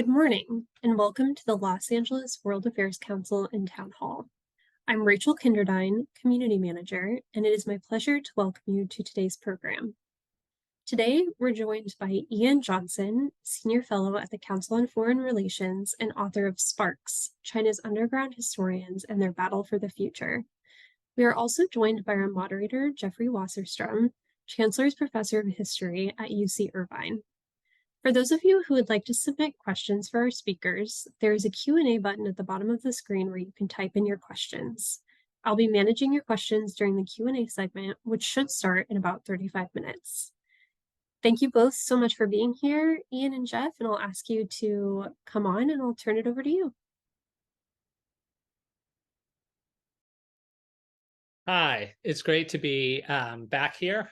morning, and welcome to the Los Angeles World Affairs Council and Town Hall. I'm Rachel Kinderdine, Community Manager, and it is my pleasure to welcome you to today's program. Today, we're joined by Ian Johnson, Senior Fellow at the Council on Foreign Relations and author of Sparks, China's Underground Historians and Their Battle for the Future. We are also joined by our moderator, Jeffrey Wasserstrom, Chancellor's Professor of History at UC Irvine. For those of you who would like to submit questions for our speakers, there is a Q&A button at the bottom of the screen where you can type in your questions. I'll be managing your questions during the Q&A segment, which should start in about 35 minutes. Thank you both so much for being here, Ian and Jeff, and I'll ask you to come on and I'll turn it over to you. Hi, it's great to be back here,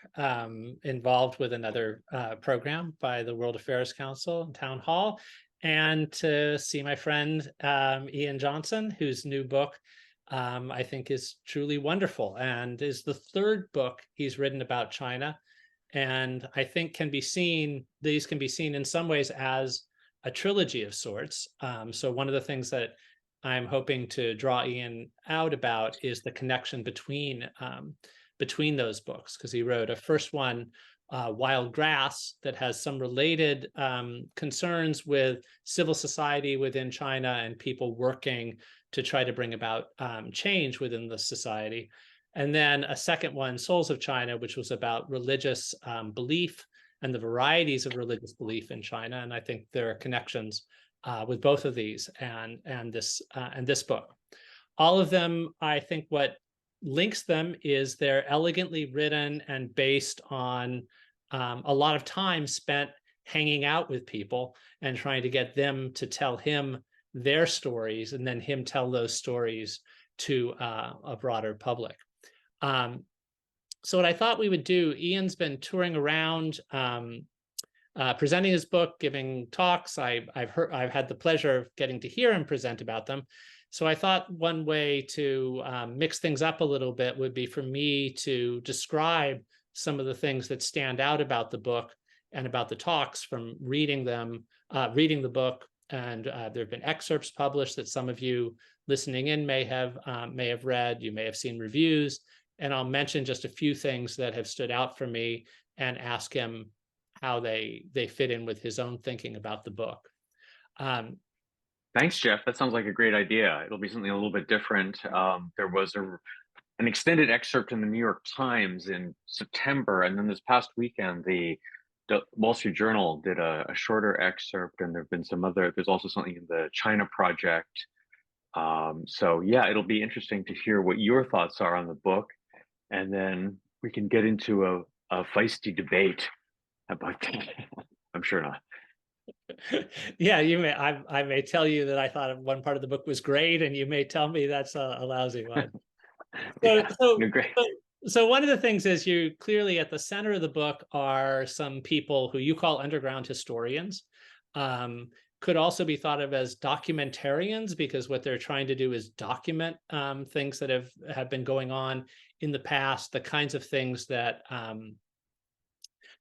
involved with another program by the World Affairs Council and Town Hall, and to see my friend Ian Johnson, whose new book I think is truly wonderful and is the third book he's written about China, and I think these can be seen in some ways as a trilogy of sorts. So one of the things that I'm hoping to draw Ian out about is the connection between those books, because he wrote a first one, Wild Grass, that has some related concerns with civil society within China and people working to try to bring about change within the society. And then a second one, Souls of China, which was about religious belief and the varieties of religious belief in China. And I think there are connections with both of these and this book. All of them, I think what links them is they're elegantly written and based on a lot of time spent hanging out with people and trying to get them to tell him their stories and then him tell those stories to a broader public. So what I thought we would do, Ian's been touring around presenting his book, giving talks. I've had the pleasure of getting to hear him present about them. So I thought one way to mix things up a little bit would be for me to describe some of the things that stand out about the book and about the talks from reading the book. And there have been excerpts published that some of you listening in may have read. You may have seen reviews. And I'll mention just a few things that have stood out for me and ask him how they fit in with his own thinking about the book. Thanks, Jeff. That sounds like a great idea. It'll be something a little bit different. There was an extended excerpt in the New York Times in September, and then this past weekend, the Wall Street Journal did a shorter excerpt, and there's also something in the China Project. So yeah, it'll be interesting to hear what your thoughts are on the book, and then we can get into a feisty debate about that. I'm sure not. Yeah, you may. I may tell you that I thought one part of the book was great, and you may tell me that's a lousy one. So one of the things is you clearly at the center of the book are some people who you call underground historians. Could also be thought of as documentarians, because what they're trying to do is document things that have been going on in the past, the kinds of things that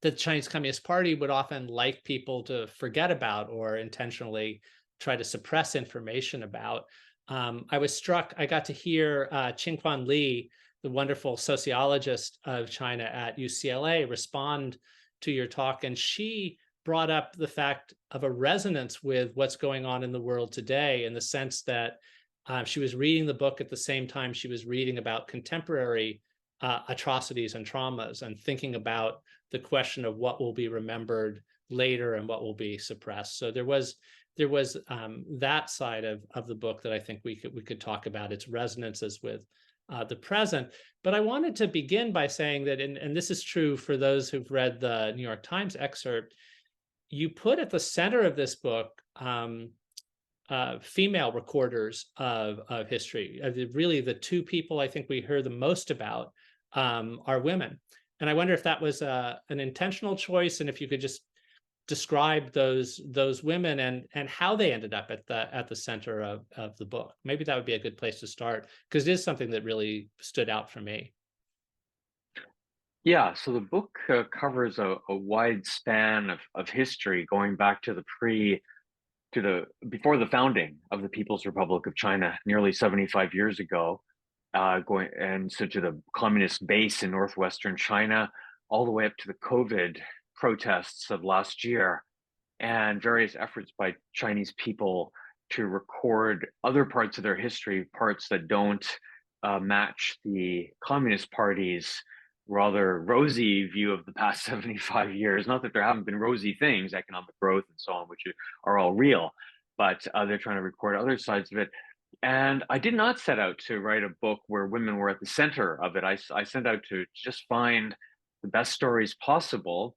the Chinese Communist Party would often like people to forget about or intentionally try to suppress information about. I was struck, I got to hear Qingquan Li, the wonderful sociologist of China at UCLA, respond to your talk, and she brought up the fact of a resonance with what's going on in the world today, in the sense that she was reading the book at the same time she was reading about contemporary atrocities and traumas, and thinking about the question of what will be remembered later and what will be suppressed. So there was that side of the book that I think we could talk about, its resonances with the present. But I wanted to begin by saying that, and this is true for those who've read the New York Times excerpt, you put at the center of this book female recorders of history. Really, the two people I think we hear the most about are women. And I wonder if that was an intentional choice, and if you could just describe those women and how they ended up at the center of the book. Maybe that would be a good place to start, because it is something that really stood out for me. Yeah, so the book covers a wide span of history, going back to the before the founding of the People's Republic of China, nearly 75 years ago, to the communist base in northwestern China, all the way up to the COVID protests of last year, and various efforts by Chinese people to record other parts of their history, parts that don't match the Communist Party's rather rosy view of the past 75 years. Not that there haven't been rosy things, economic growth and so on, which are all real, but they're trying to record other sides of it. And I did not set out to write a book where women were at the center of it. I set out to just find the best stories possible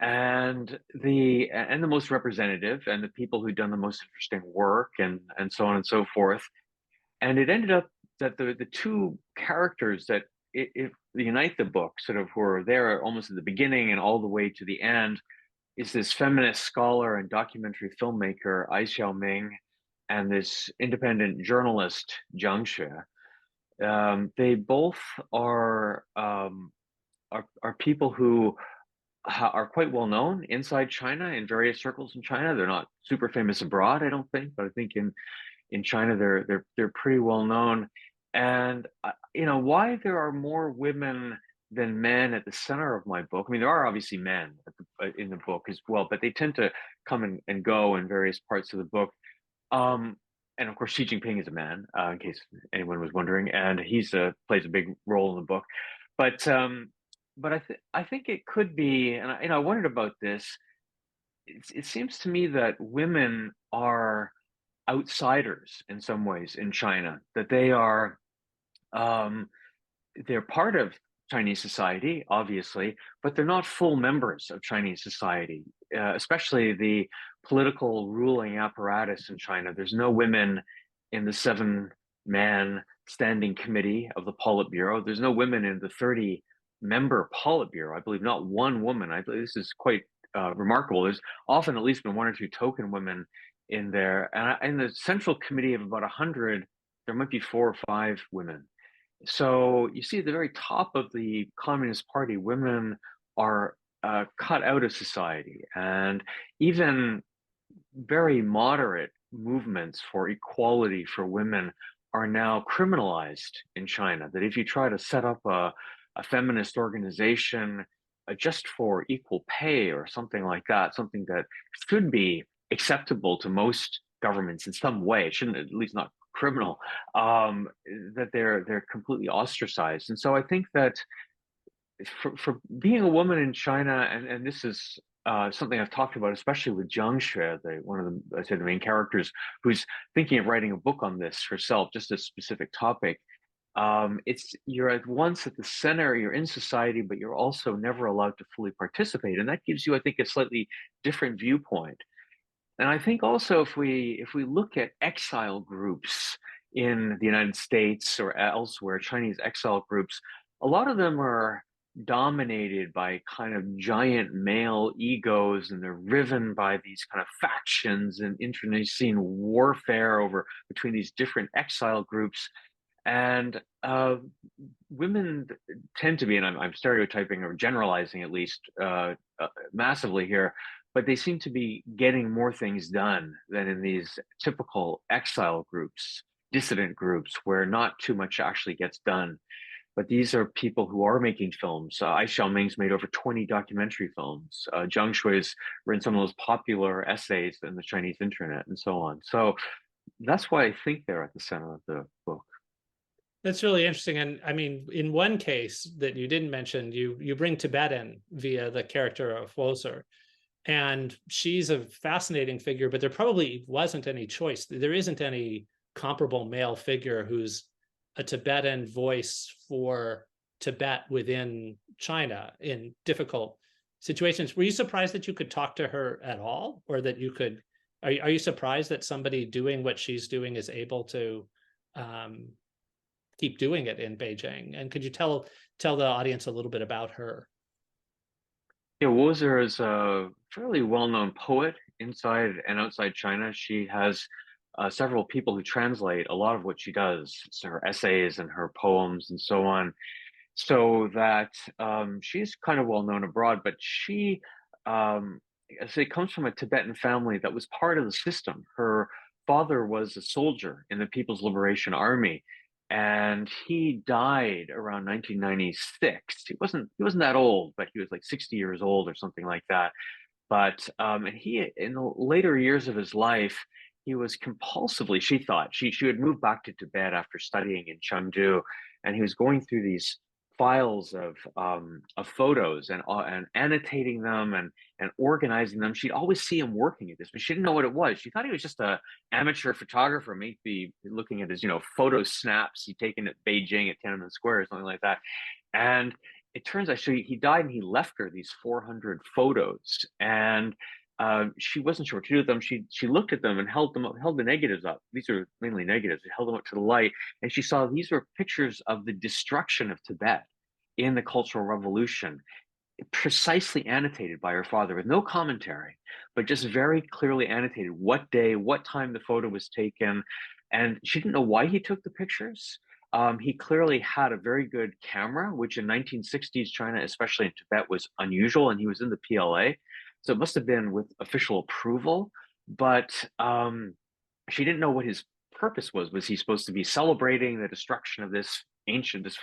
and the most representative and the people who'd done the most interesting work and so on and so forth. And it ended up that the two characters that unite the book, sort of who are there almost at the beginning and all the way to the end, is this feminist scholar and documentary filmmaker Ai Xiaoming and this independent journalist Jiang Xue. They both are people who are quite well known inside China in various circles in China. They're not super famous abroad, I don't think, but I think in China they're pretty well known. And why there are more women than men at the center of my book. I mean, there are obviously men in the book as well, but they tend to come and go in various parts of the book. And of course, Xi Jinping is a man, in case anyone was wondering, and he's plays a big role in the book. But I think it could be, and I wondered about this. It seems to me that women are outsiders in some ways in China. That they are they're part of Chinese society, obviously, but they're not full members of Chinese society, especially the political ruling apparatus in China. There's no women in the 7-man standing committee of the Politburo. There's no women in the 30-member Politburo. I believe not one woman. I believe this is quite remarkable. There's often at least been 1 or 2 token women in there. And in the central committee of about 100, there might be 4 or 5 women. So you see at the very top of the Communist Party, women are cut out of society, and even very moderate movements for equality for women are now criminalized in China. That if you try to set up a feminist organization just for equal pay or something like that, something that should be acceptable to most governments in some way, it shouldn't, at least not criminal, that they're completely ostracized. And so I think that for being a woman in China, and this is something I've talked about, especially with Jiang Xue, one of the main characters, who's thinking of writing a book on this herself, just a specific topic. You're at once at the center, you're in society, but you're also never allowed to fully participate, and that gives you, I think, a slightly different viewpoint. And I think also if we look at exile groups in the United States or elsewhere, Chinese exile groups, a lot of them are dominated by kind of giant male egos, and they're riven by these kind of factions and internecine warfare between these different exile groups. And women tend to be, and I'm stereotyping or generalizing at least massively here, but they seem to be getting more things done than in these typical exile groups, dissident groups, where not too much actually gets done. But these are people who are making films. Ai Xiaoming's made over 20 documentary films. Jiang Shui's written some of those popular essays in the Chinese internet and so on. So that's why I think they're at the center of the book. That's really interesting. And I mean, in one case that you didn't mention, you bring Tibet in via the character of Wasser. And she's a fascinating figure, but there probably wasn't any choice. There isn't any comparable male figure who's a Tibetan voice for Tibet within China in difficult situations. Were you surprised that you could talk to her at all, or that you could? Are you surprised that somebody doing what she's doing is able to keep doing it in Beijing? And could you tell the audience a little bit about her? Yeah, Wozer is a fairly well-known poet inside and outside China. She has several people who translate a lot of what she does, so her essays and her poems and so on, so that she's kind of well-known abroad. But she so it comes from a Tibetan family that was part of the system. Her father was a soldier in the People's Liberation Army, and he died around 1996. He wasn't that old, but he was like 60 years old or something like that. But and he, in the later years of his life, he was compulsively, she thought, she had moved back to Tibet after studying in Chengdu, and he was going through these files of photos and annotating them and organizing them. She'd always see him working at this, but she didn't know what it was. She thought he was just a amateur photographer, maybe looking at his, photo snaps he'd taken at Beijing at Tiananmen Square or something like that. And it turns out, so he died and he left her these 400 photos, and she wasn't sure what to do with them. She looked at them and held the negatives up. These are mainly negatives. She held them up to the light, and she saw these were pictures of the destruction of Tibet in the Cultural Revolution, precisely annotated by her father with no commentary, but just very clearly annotated what day, what time the photo was taken. And she didn't know why he took the pictures. He clearly had a very good camera, which in 1960s China, especially in Tibet, was unusual, and he was in the PLA. So it must have been with official approval, but she didn't know what his purpose was. Was he supposed to be celebrating the destruction of this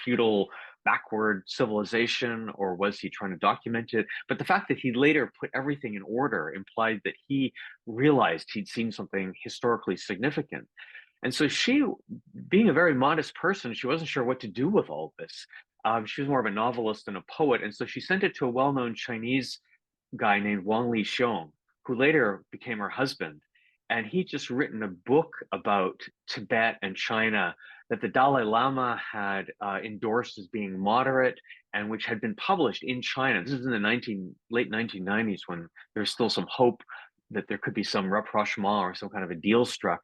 feudal, backward civilization, or was he trying to document it? But the fact that he later put everything in order implied that he realized he'd seen something historically significant. And so she, being a very modest person, she wasn't sure what to do with all of this. She was more of a novelist and a poet. And so she sent it to a well-known Chinese guy named Wang Lixiong, who later became her husband. And he'd just written a book about Tibet and China that the Dalai Lama had endorsed as being moderate, and which had been published in China. This is in the late 1990s, when there was still some hope that there could be some rapprochement or some kind of a deal struck.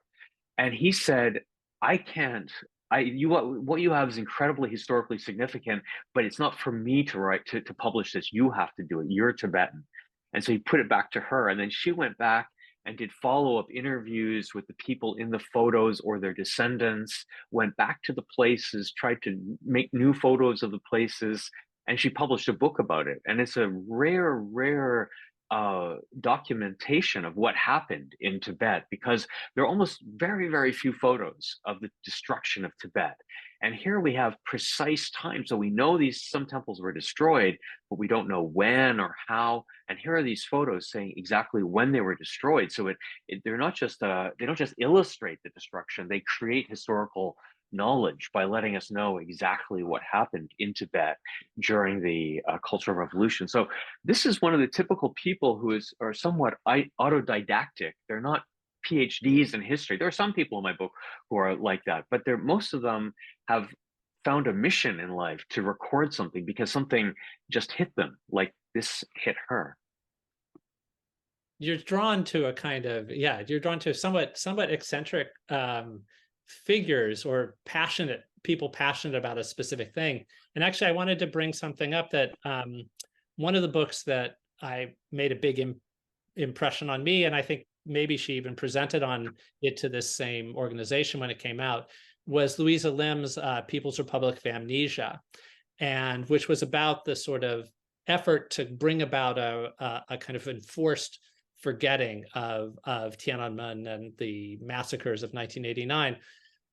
And he said, I can't, what you have is incredibly historically significant, but it's not for me to write, to publish this. You have to do it. You're Tibetan. And so he put it back to her. And then she went back and did follow-up interviews with the people in the photos or their descendants, went back to the places, tried to make new photos of the places, and she published a book about it. And it's a rare documentation of what happened in Tibet, because there are almost very few photos of the destruction of Tibet. And here we have precise time. So we know some temples were destroyed, but we don't know when or how. And here are these photos saying exactly when they were destroyed. So they're not just they don't just illustrate the destruction, they create historical knowledge by letting us know exactly what happened in Tibet during the Cultural Revolution. So this is one of the typical people who are somewhat autodidactic. They're not PhDs in history. There are some people in my book who are like that, but most of them have found a mission in life to record something because something just hit them, like this hit her. You're drawn to a kind of, you're drawn to somewhat eccentric figures or people passionate about a specific thing. And actually, I wanted to bring something up that one of the books that I made a big impression on me, and I think maybe she even presented on it to this same organization when it came out, was Louisa Lim's People's Republic of Amnesia, and which was about the sort of effort to bring about a kind of enforced forgetting of Tiananmen and the massacres of 1989.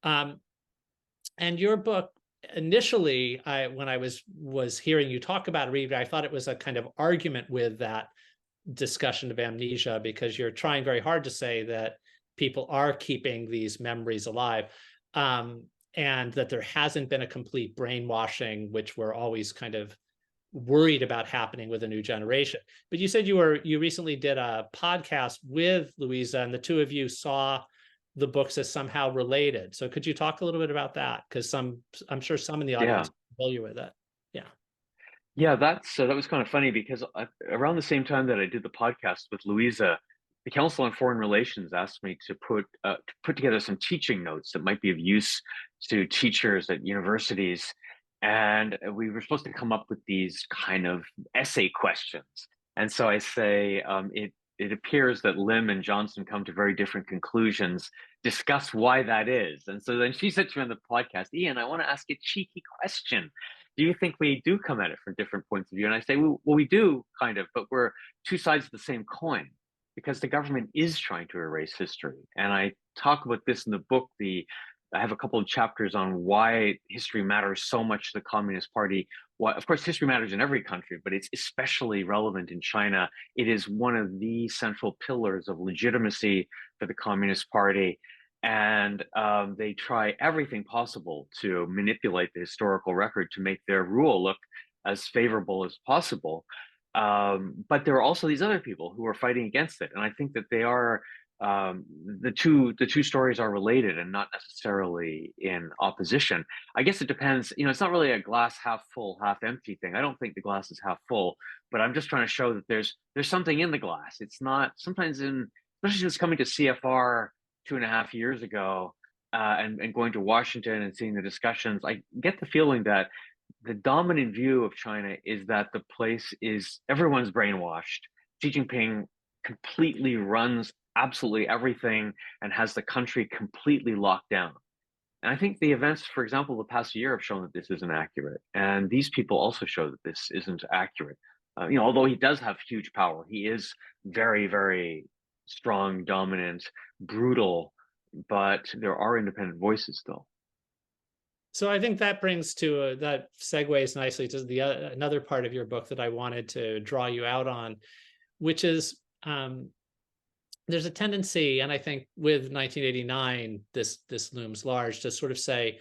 And your book, initially, when I was hearing you talk about it, I thought it was a kind of argument with that discussion of amnesia, because you're trying very hard to say that people are keeping these memories alive, and that there hasn't been a complete brainwashing, which we're always kind of worried about happening with a new generation. But you said you recently did a podcast with Louisa, and the two of you saw the books as somehow related. So could you talk a little bit about that? Because I'm sure some in the audience are familiar with it. Yeah, that was kind of funny, because around the same time that I did the podcast with Louisa, the Council on Foreign Relations asked me to put together some teaching notes that might be of use to teachers at universities. And we were supposed to come up with these kind of essay questions. And so I say, it appears that Lim and Johnson come to very different conclusions. Discuss why that is. And so then she said to me on the podcast, Ian, I want to ask a cheeky question. do you think we do come at it from different points of view? And I say, well, we do kind of, but we're two sides of the same coin because the government is trying to erase history. And I talk about this in the book. I have a couple of chapters on why history matters so much to the Communist Party. Why, of course, history matters in every country, but it's especially relevant in China. It is one of the central pillars of legitimacy for the Communist Party. And they try everything possible to manipulate the historical record to make their rule look as favorable as possible. But there are also these other people who are fighting against it, and I think that they are the two stories are related and not necessarily in opposition. I guess it depends. It's not really a glass half full, half empty thing. I don't think the glass is half full, but I'm just trying to show that there's something in the glass. It's not sometimes especially since coming to CFR 2.5 years ago and going to Washington and seeing the discussions. I get the feeling that the dominant view of China is that the place is everyone's brainwashed. Xi Jinping completely runs absolutely everything and has the country completely locked down. And I think the events, for example, the past year have shown that this isn't accurate. And these people also show that this isn't accurate. Although he does have huge power, he is very, very strong, dominant, brutal, but there are independent voices still. So I think that brings to that segues nicely to the another part of your book that I wanted to draw you out on, which is there's a tendency, and I think with 1989, this looms large, to sort of say,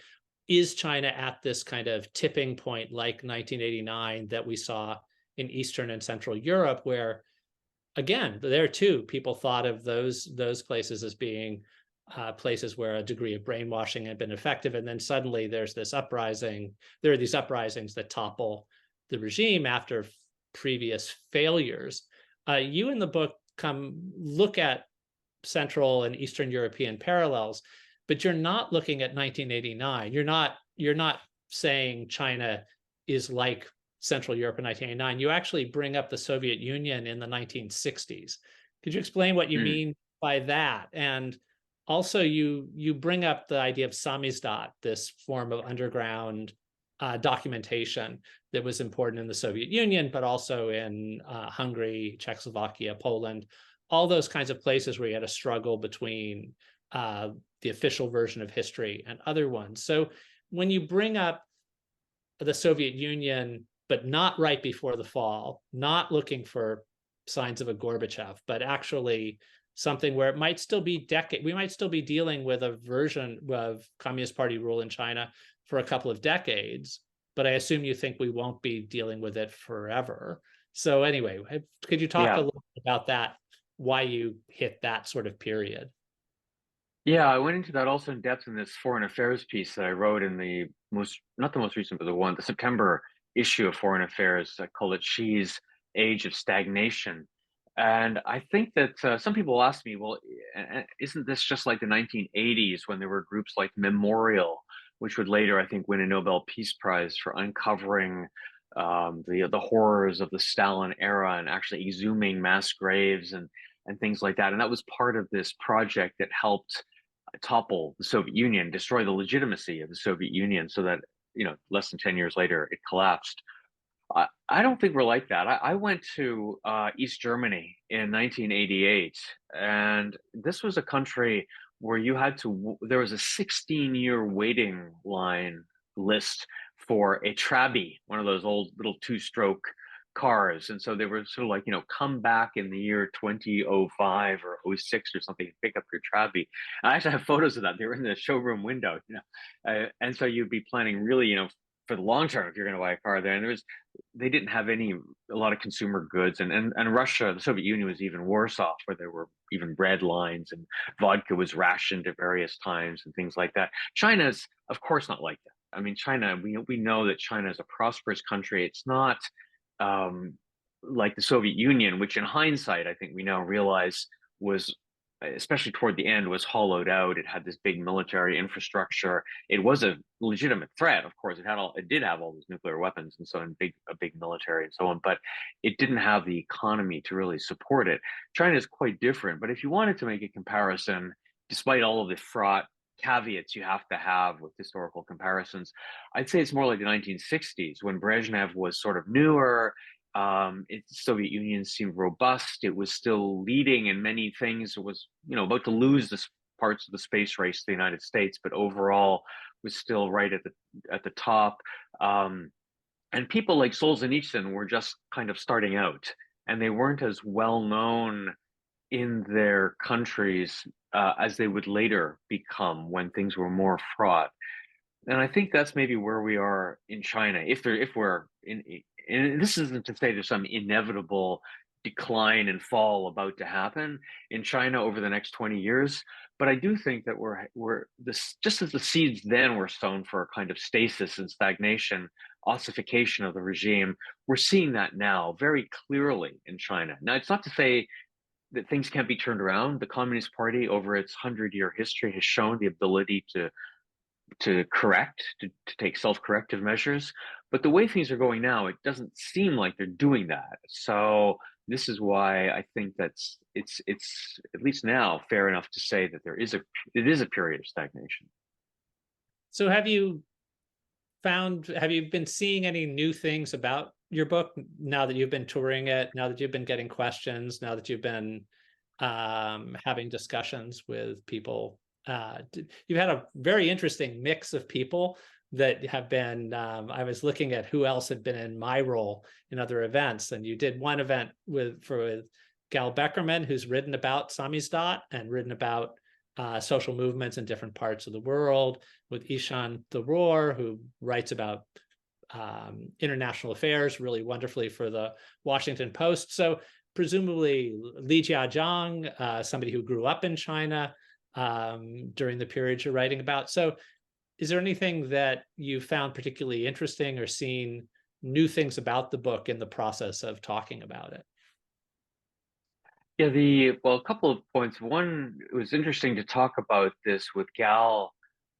is China at this kind of tipping point like 1989 that we saw in Eastern and Central Europe, where, again, there too, people thought of those places as being places where a degree of brainwashing had been effective, and then suddenly there's this uprising. There are these uprisings that topple the regime after previous failures. You in the book look at Central and Eastern European parallels, but you're not looking at 1989. You're not saying China is like Central Europe in 1989. You actually bring up the Soviet Union in the 1960s. Could you explain what you mean by that? And also, you bring up the idea of samizdat, this form of underground documentation that was important in the Soviet Union, but also in Hungary, Czechoslovakia, Poland, all those kinds of places where you had a struggle between the official version of history and other ones. So when you bring up the Soviet Union, but not right before the fall, not looking for signs of a Gorbachev, but actually something where it might still be we might still be dealing with a version of Communist Party rule in China for a couple of decades, but I assume you think we won't be dealing with it forever. So anyway, could you talk a little bit about that, why you hit that sort of period? Yeah, I went into that also in depth in this foreign affairs piece that I wrote in not the most recent, but the September issue of Foreign Affairs. I call it Xi's Age of Stagnation. And I think that some people ask me, well, isn't this just like the 1980s when there were groups like Memorial, which would later, I think, win a Nobel Peace Prize for uncovering the horrors of the Stalin era and actually exhuming mass graves and things like that. And that was part of this project that helped topple the Soviet Union, destroy the legitimacy of the Soviet Union, so that less than 10 years later it collapsed. I don't think we're like that. I went to East Germany in 1988, and this was a country where there was a 16-year waiting line list for a Trabi, one of those old little two-stroke cars. And so they were sort of like, come back in the year 2005 or 06 or something, pick up your Trabi. And I actually have photos of that. They were in the showroom window, and so you'd be planning really, for the long term if you're going to buy a car there. And they didn't have a lot of consumer goods, and Russia, the Soviet Union, was even worse off, where there were even bread lines and vodka was rationed at various times and things like that. China's of course not like that. I mean, China, we know that China is a prosperous country. It's not like the Soviet Union, which in hindsight I think we now realize was, especially toward the end, was hollowed out. It had this big military infrastructure. It was a legitimate threat, of course. It did have all these nuclear weapons and so on, a big military and so on, but it didn't have the economy to really support it. China is quite different, but if you wanted to make a comparison, despite all of the fraught caveats you have to have with historical comparisons. I'd say it's more like the 1960s when Brezhnev was sort of newer. Soviet Union seemed robust. It was still leading in many things. It was, about to lose the parts of the space race to the United States, but overall was still right at the top. And people like Solzhenitsyn were just kind of starting out, and they weren't as well known in their countries as they would later become when things were more fraught. And I think that's maybe where we are in China. If we're in, and this isn't to say there's some inevitable decline and fall about to happen in China over the next 20 years, but I do think that we're this, just as the seeds then were sown for a kind of stasis and stagnation, ossification of the regime. We're seeing that now very clearly in China. Now, it's not to say that things can't be turned around. The Communist Party, over its 100-year history, has shown the ability to correct, to take self-corrective measures. But the way things are going now, it doesn't seem like they're doing that. So this is why I think it's at least now fair enough to say that it is a period of stagnation. So have you been seeing any new things about your book now that you've been touring it, now that you've been getting questions, now that you've been having discussions with people? You've had a very interesting mix of people that have been, I was looking at who else had been in my role in other events, and you did one event with Gal Beckerman, who's written about Samizdat and written about social movements in different parts of the world, with Ishan Tharoor, who writes about international affairs really wonderfully for the Washington Post. So presumably Li Jiazhang, somebody who grew up in China during the period you're writing about. So is there anything that you found particularly interesting or seen new things about the book in the process of talking about it? Yeah, a couple of points. One, it was interesting to talk about this with Gal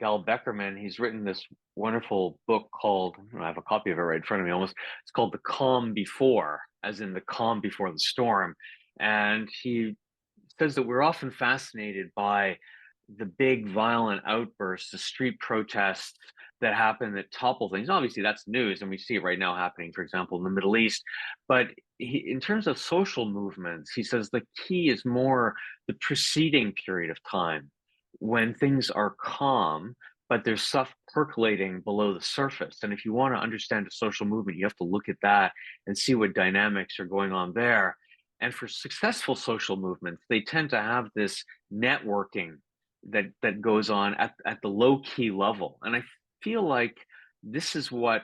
Beckerman. He's written this wonderful book called, I have a copy of it right in front of me almost. It's called The Calm Before, as in the calm before the storm. And he says that we're often fascinated by the big violent outbursts, the street protests that happen that topple things. Obviously, that's news, and we see it right now happening, for example, in the Middle East. But in terms of social movements, he says the key is more the preceding period of time when things are calm, but there's stuff percolating below the surface. And if you want to understand a social movement, you have to look at that and see what dynamics are going on there. And for successful social movements, they tend to have this networking that goes on at the low key level. And I feel like this is what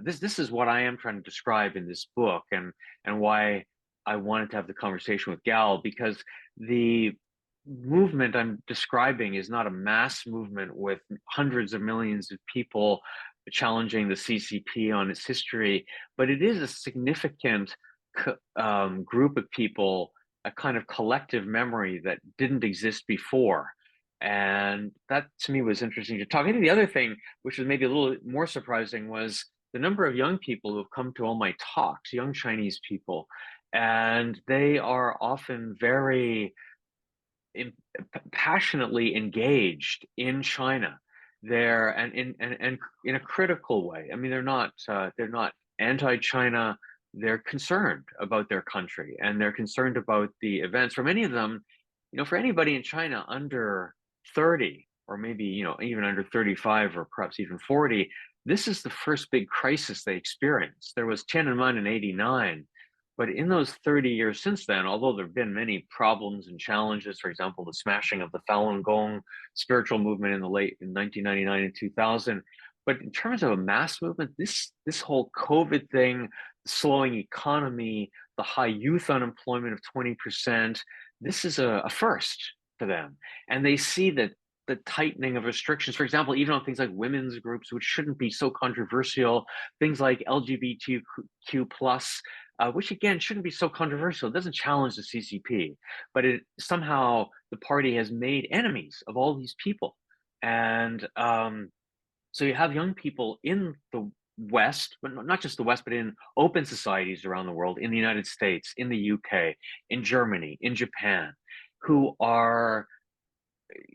this is what I am trying to describe in this book, and why I wanted to have the conversation with Gal, because the movement I'm describing is not a mass movement with hundreds of millions of people challenging the CCP on its history, but it is a significant group of people, a kind of collective memory that didn't exist before. And that to me was interesting to talk. I think the other thing, which was maybe a little more surprising, was the number of young people who have come to all my talks, young Chinese people, and they are often very passionately engaged in China there, and in a critical way. I mean, they're not anti-China. They're concerned about their country, and they're concerned about the events. For many of them, for anybody in China under 30, or maybe even under 35, or perhaps even 40, this is the first big crisis they experienced. There was Tiananmen in '89. But in those 30 years since then, although there have been many problems and challenges, for example, the smashing of the Falun Gong spiritual movement in 1999 and 2000, but in terms of a mass movement, this whole COVID thing, the slowing economy, the high youth unemployment of 20%, this is a first for them. And they see that the tightening of restrictions, for example, even on things like women's groups, which shouldn't be so controversial, things like LGBTQ plus, which again shouldn't be so controversial. It doesn't challenge the CCP, but it somehow the party has made enemies of all these people. And so you have young people in the West, but not just the West, but in open societies around the world, in the United States, in the UK, in Germany, in Japan, who are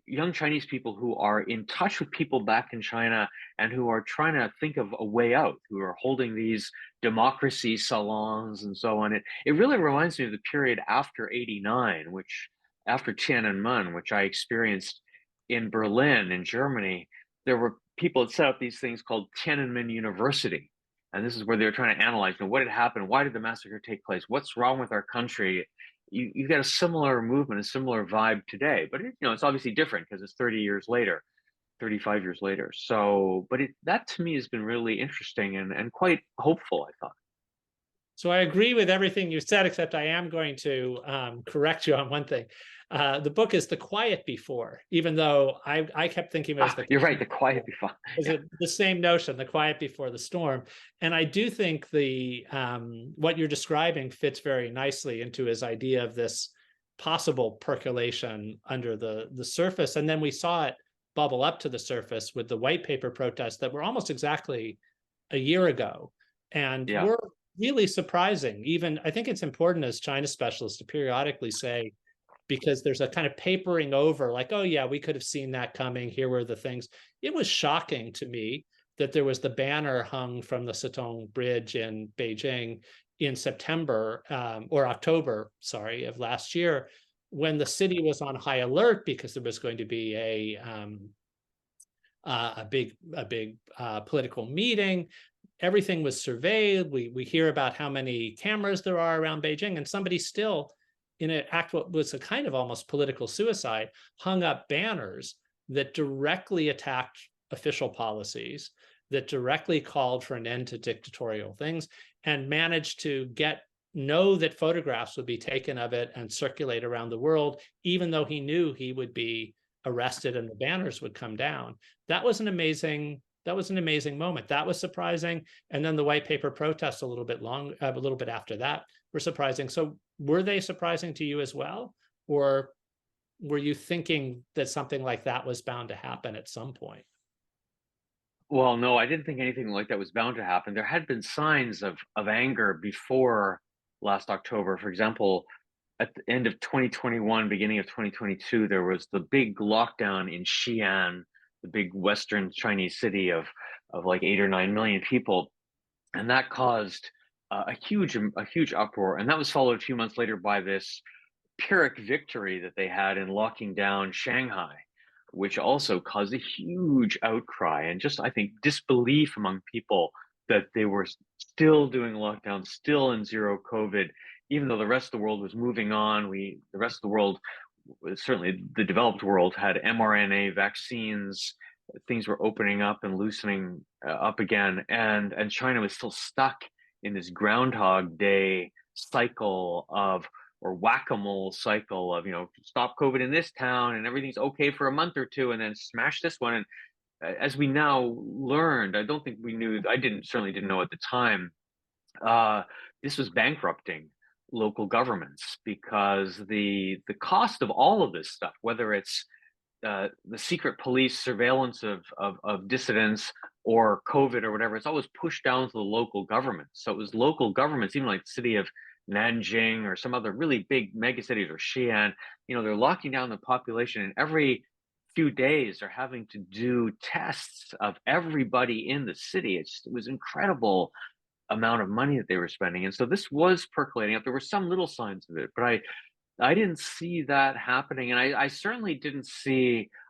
young Chinese people who are in touch with people back in China and who are trying to think of a way out, who are holding these democracy salons and so on. It really reminds me of the period after '89, which after Tiananmen, which I experienced in Berlin, in Germany. There were people that set up these things called Tiananmen University. And this is where they're trying to analyze, what had happened? Why did the massacre take place? What's wrong with our country? You get a similar movement, a similar vibe today, but it's obviously different because it's 30 years later, 35 years later. So, but that to me has been really interesting and quite hopeful, I thought. So I agree with everything you said, except I am going to correct you on one thing. The book is The Quiet Before, even though I kept thinking it was You're right, The Quiet Before. Is it the same notion, The Quiet Before the Storm? And I do think what you're describing fits very nicely into his idea of this possible percolation under the surface. And then we saw it bubble up to the surface with the white paper protests that were almost exactly a year ago. And were really surprising. Even I think it's important as China specialists to periodically say, because there's a kind of papering over like, oh yeah, we could have seen that coming. Here were the things. It was shocking to me that there was the banner hung from the Sitong Bridge in Beijing in September or October, sorry, of last year, when the city was on high alert because there was going to be a big political meeting. Everything was surveyed. We hear about how many cameras there are around Beijing, and somebody still, in an act what was a kind of almost political suicide, hung up banners that directly attacked official policies, that directly called for an end to dictatorial things, and managed to know that photographs would be taken of it and circulate around the world, even though he knew he would be arrested and the banners would come down. That was an amazing moment. That was surprising. And then the white paper protests a little bit after that were surprising. So were they surprising to you as well? Or were you thinking that something like that was bound to happen at some point? Well, no, I didn't think anything like that was bound to happen. There had been signs of anger before last October. For example, at the end of 2021, beginning of 2022, there was the big lockdown in Xi'an, the big Western Chinese city of like 8 or 9 million people, and that caused a huge uproar. And that was followed a few months later by this Pyrrhic victory that they had in locking down Shanghai, which also caused a huge outcry and just, I think, disbelief among people that they were still doing lockdowns, still in zero COVID, even though the rest of the world was moving on. The rest of the world, certainly the developed world, had mRNA vaccines. Things were opening up and loosening up again, and China was still stuck in this Groundhog Day cycle or whack-a-mole cycle of, stop COVID in this town and everything's okay for a month or two, and then smash this one. And as we now learned, I don't think we knew. Certainly didn't know at the time. This was bankrupting local governments because the cost of all of this stuff, whether it's the secret police surveillance of dissidents or COVID or whatever, it's always pushed down to the local governments. So it was local governments, even like the city of Nanjing or some other really big megacities or Xi'an, they're locking down the population, and every few days they're having to do tests of everybody in the city. It was incredible amount of money that they were spending. And so this was percolating up. There were some little signs of it, but I didn't see that happening. And I certainly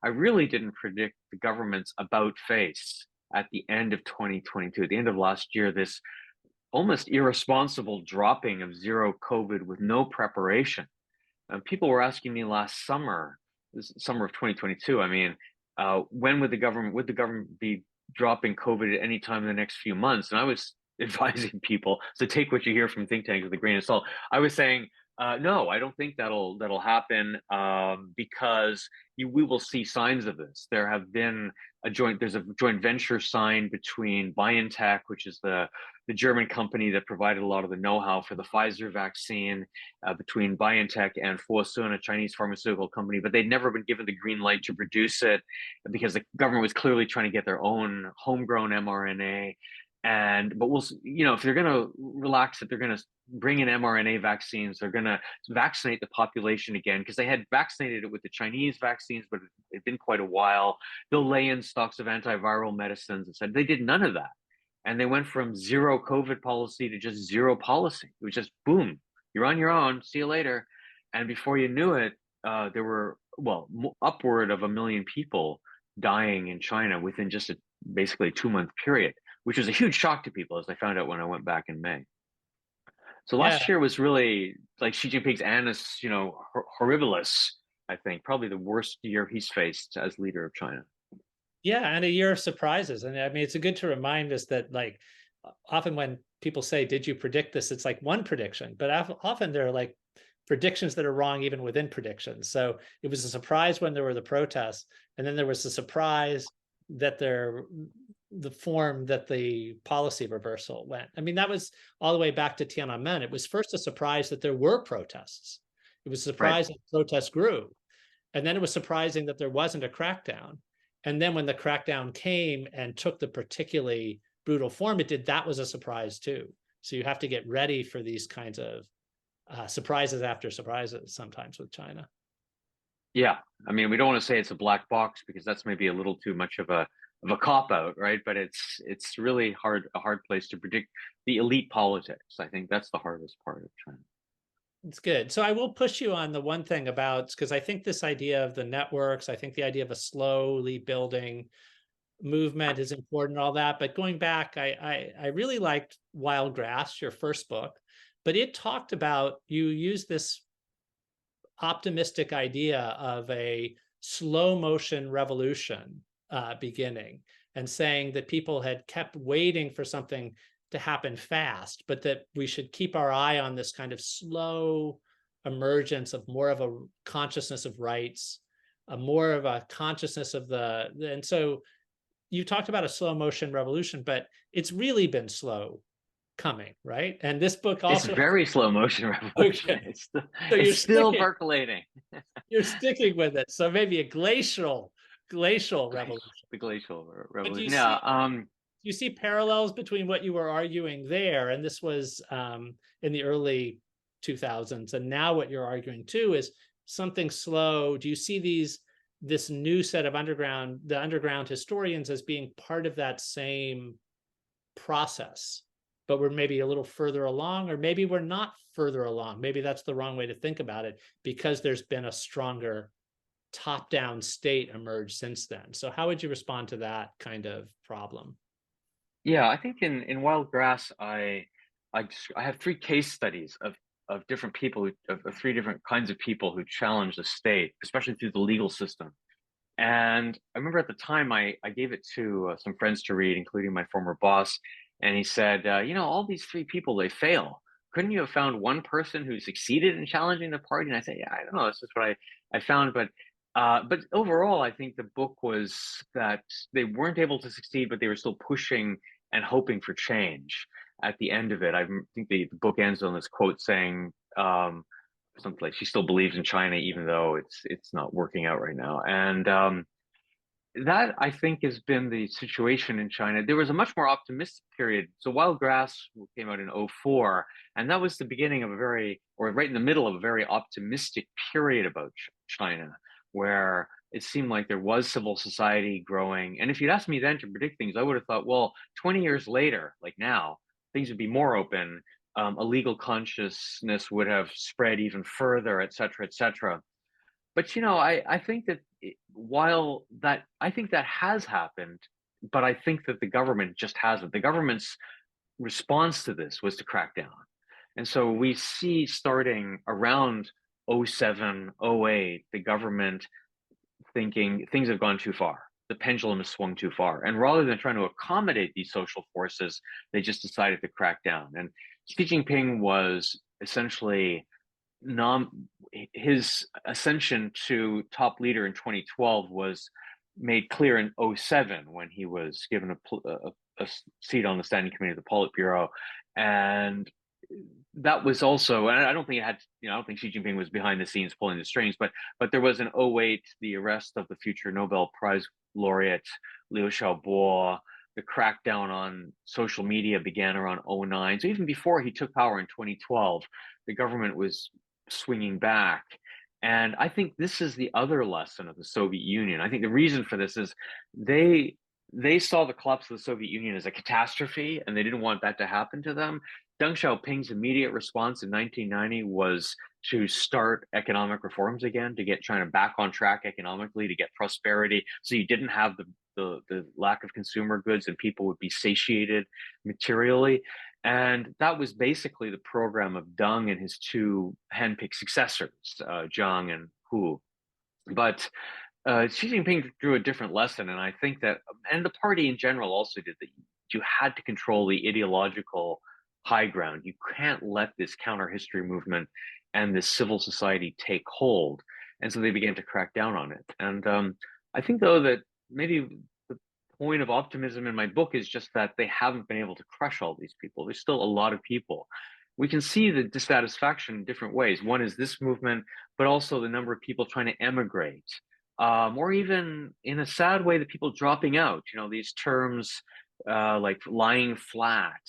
I really didn't predict the government's about face at the end of 2022, at the end of last year, this almost irresponsible dropping of zero COVID with no preparation. People were asking me last summer, this summer of 2022, when would the government be dropping COVID at any time in the next few months? And I was advising people, so take what you hear from think tanks with a grain of salt. I was saying, no, I don't think that'll happen because we will see signs of this. There's a joint venture signed between BioNTech, which is the German company that provided a lot of the know-how for the Pfizer vaccine, between BioNTech and Fosun, a Chinese pharmaceutical company, but they'd never been given the green light to produce it because the government was clearly trying to get their own homegrown mRNA. but if they're going to relax it, they're going to bring in mRNA vaccines. They're going to vaccinate the population again, because they had vaccinated it with the Chinese vaccines, but it'd been quite a while. They'll lay in stocks of antiviral medicines, and said they did none of that. And they went from zero COVID policy to just zero policy. It was just boom, you're on your own, see you later. And before you knew it, there were, upward of 1 million people dying in China within just basically a 2-month period, which was a huge shock to people, as I found out when I went back in May. So Yeah. last year was really like Xi Jinping's annus, horribilis, I think, probably the worst year he's faced as leader of China. Yeah, and a year of surprises. And I mean, it's good to remind us that, like, often when people say, did you predict this? It's like one prediction, but often there are like predictions that are wrong even within predictions. So it was a surprise when there were the protests, and then there was a surprise that the form that the policy reversal went. I mean, that was all the way back to Tiananmen. It was first a surprise that there were protests. It was a surprise that protests grew. And then it was surprising that there wasn't a crackdown. And then when the crackdown came and took the particularly brutal form it did, that was a surprise too. So you have to get ready for these kinds of surprises after surprises sometimes with China. Yeah, I mean, we don't want to say it's a black box, because that's maybe a little too much of a cop out, right? But it's really a hard place to predict the elite politics. I think that's the hardest part of China. It's good. So I will push you on the one thing about, because I think this idea of the networks, I think the idea of a slowly building movement is important, all that. But going back, I really liked Wild Grass, your first book, but it talked about, you used this optimistic idea of a slow motion revolution beginning, and saying that people had kept waiting for something to happen fast, but that we should keep our eye on this kind of slow emergence of more of a consciousness of rights, more of a consciousness of and so you talked about a slow motion revolution, but it's really been slow coming, right? And this book also, it's very slow motion revolution. okay. It's still percolating. You're sticking with it. So maybe a glacial revolution. The glacial revolution. But do you see parallels between what you were arguing there, and this was in the early 2000s, and now what you're arguing too is something slow? Do you see this new set of the underground historians as being part of that same process, but we're maybe a little further along, or maybe we're not further along? Maybe that's the wrong way to think about it, because there's been a stronger top-down state emerge since then. So how would you respond to that kind of problem? Yeah, I think in Wild Grass, I have 3 case studies of different people, of 3 different kinds of people who challenge the state, especially through the legal system. And I remember at the time I gave it to some friends to read, including my former boss, and he said, all these 3 people, they fail. Couldn't you have found one person who succeeded in challenging the party? And I say, yeah, I don't know, that's just what I found. But overall, I think the book was that they weren't able to succeed, but they were still pushing and hoping for change. At the end of it, I think the book ends on this quote saying something like, she still believes in China even though it's not working out right now. And that, I think, has been the situation in China. There was a much more optimistic period. So Wild Grass came out in 2004, and that was the beginning of right in the middle of a very optimistic period about China, where it seemed like there was civil society growing. And if you'd asked me then to predict things, I would have thought, well, 20 years later, like now, things would be more open. A legal consciousness would have spread even further, et cetera, et cetera. But, I think that I think that has happened, but I think that the government just hasn't. The government's response to this was to crack down. And so we see, starting around 2007, 2008, the government thinking things have gone too far. The pendulum has swung too far. And rather than trying to accommodate these social forces, they just decided to crack down. And Xi Jinping was essentially his ascension to top leader in 2012 was made clear in 2007 when he was given a seat on the standing committee of the Politburo. And that was also, and I don't think I don't think Xi Jinping was behind the scenes pulling the strings, but there was in 2008 the arrest of the future Nobel Prize laureate Liu Xiaobo, the crackdown on social media began around '09. So even before he took power in 2012, the government was swinging back. And I think this is the other lesson of the Soviet Union. I think the reason for this is they they saw the collapse of the Soviet Union as a catastrophe, and they didn't want that to happen to them. Deng Xiaoping's immediate response in 1990 was to start economic reforms again, to get China back on track economically, to get prosperity, so you didn't have the lack of consumer goods and people would be satiated materially. And that was basically the program of Deng and his two handpicked successors, Jiang and Hu. But Xi Jinping drew a different lesson, and I think that, and the party in general also did, that you had to control the ideological high ground. You can't let this counter history movement and this civil society take hold, and so they began to crack down on it. And I think, though, that maybe the point of optimism in my book is just that they haven't been able to crush all these people. There's still a lot of people. We can see the dissatisfaction in different ways. One is this movement, but also the number of people trying to emigrate, or even in a sad way, the people dropping out. You know, these terms like lying flat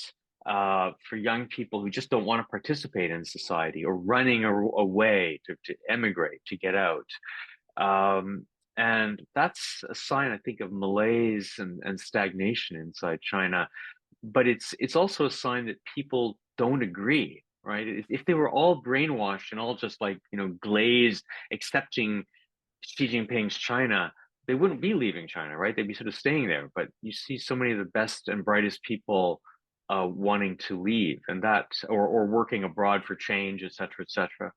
for young people who just don't want to participate in society, or running away to emigrate, to get out. And that's a sign, I think, of malaise and stagnation inside China. But it's also a sign that people don't agree, right? If they were all brainwashed and all just like, glazed, accepting Xi Jinping's China, they wouldn't be leaving China, right? They'd be sort of staying there. But you see so many of the best and brightest people wanting to leave, and that, or working abroad for change, et cetera, et cetera.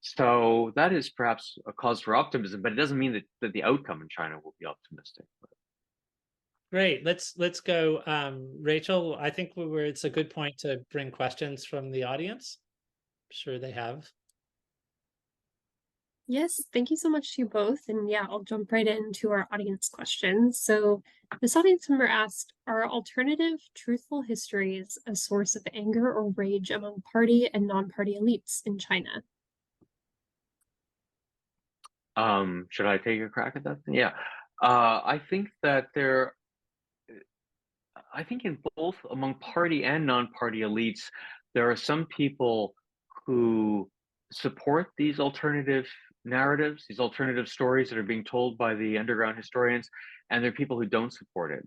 So that is perhaps a cause for optimism, but it doesn't mean that the outcome in China will be optimistic. Great. Let's go, Rachel. I think it's a good point to bring questions from the audience. I'm sure they have. Yes, thank you so much to you both. And yeah, I'll jump right into our audience questions. So this audience member asked, are alternative truthful histories a source of anger or rage among party and non-party elites in China? Should I take a crack at that? Yeah. I think that I think in both, among party and non-party elites, there are some people who support these alternative narratives, these alternative stories that are being told by the underground historians, and there are people who don't support it.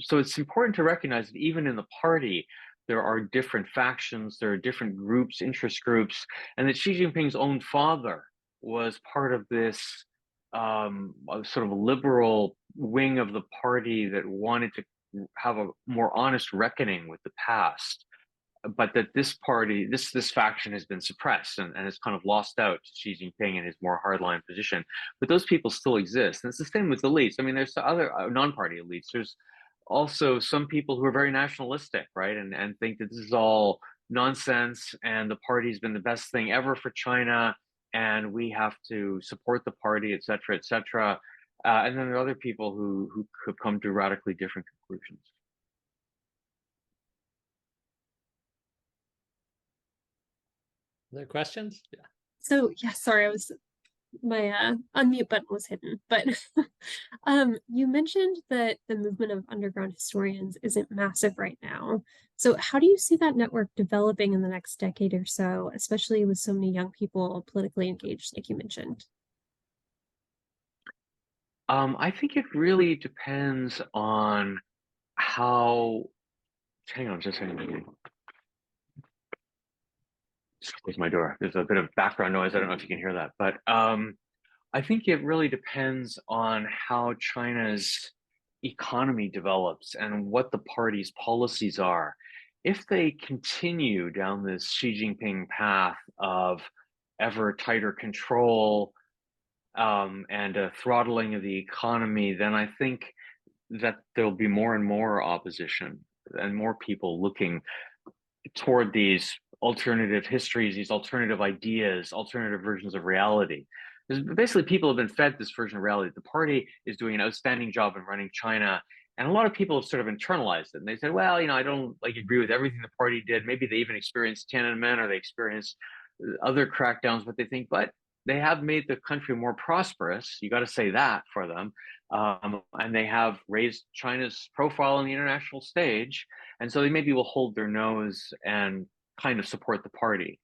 So it's important to recognize that even in the party, there are different factions, there are different groups, interest groups, and that Xi Jinping's own father was part of this sort of liberal wing of the party that wanted to have a more honest reckoning with the past, but that this party, this faction, has been suppressed and has kind of lost out to Xi Jinping and his more hardline position. But those people still exist, and it's the same with elites. I mean, there's other non-party elites. There's also some people who are very nationalistic, right, and think that this is all nonsense, and the party's been the best thing ever for China, and we have to support the party, et cetera, et cetera. And then there are other people who could come to radically different conclusions. Other questions? Yeah. So yeah, sorry, my unmute button was hidden, but you mentioned that the movement of underground historians isn't massive right now. So how do you see that network developing in the next decade or so, especially with so many young people politically engaged, like you mentioned? I think it really depends on how. Hang on, just hang on. Just close my door. There's a bit of background noise. I don't know if you can hear that, but I think it really depends on how China's economy develops and what the party's policies are. If they continue down this Xi Jinping path of ever tighter control and a throttling of the economy, then I think that there'll be more and more opposition and more people looking toward these alternative histories, these alternative ideas, alternative versions of reality. Because basically, people have been fed this version of reality. The party is doing an outstanding job in running China, and a lot of people have sort of internalized it. And they said, well, I don't agree with everything the party did. Maybe they even experienced Tiananmen or they experienced other crackdowns, but they think, but they have made the country more prosperous. You got to say that for them. And they have raised China's profile on the international stage. And so they maybe will hold their nose and kind of support the party.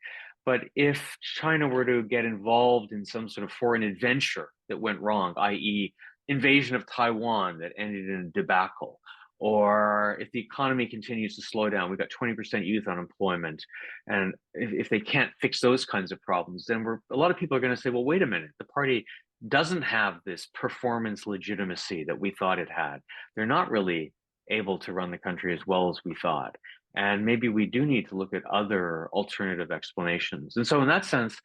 But if China were to get involved in some sort of foreign adventure that went wrong, i.e., invasion of Taiwan that ended in a debacle, or if the economy continues to slow down, we've got 20% youth unemployment, and if they can't fix those kinds of problems, then a lot of people are going to say, well, wait a minute, the party doesn't have this performance legitimacy that we thought it had. They're not really able to run the country as well as we thought. And maybe we do need to look at other alternative explanations. And so in that sense,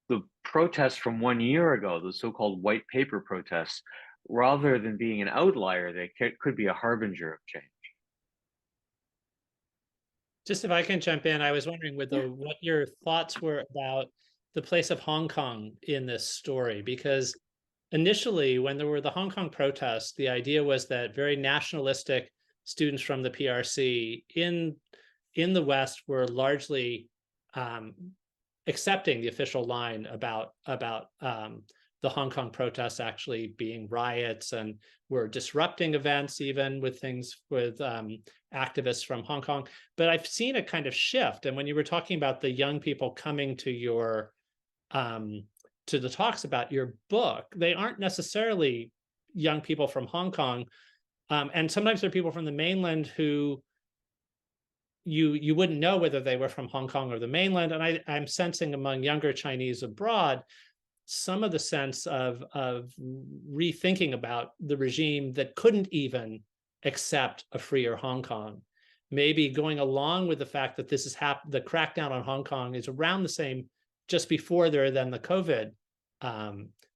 the protests from 1 year ago, the so-called white paper protests, rather than being an outlier, they could be a harbinger of change. Just if I can jump in, I was wondering what your thoughts were about the place of Hong Kong in this story, because initially when there were the Hong Kong protests, the idea was that very nationalistic students from the PRC in the West were largely accepting the official line about the Hong Kong protests actually being riots, and were disrupting events, even with things with activists from Hong Kong. But I've seen a kind of shift. And when you were talking about the young people coming to your to the talks about your book, they aren't necessarily young people from Hong Kong. And sometimes they're people from the mainland who you wouldn't know whether they were from Hong Kong or the mainland. And I'm sensing among younger Chinese abroad some of the sense of rethinking about the regime that couldn't even accept a freer Hong Kong. Maybe going along with the fact that this is the crackdown on Hong Kong is around the same, just before there than the COVID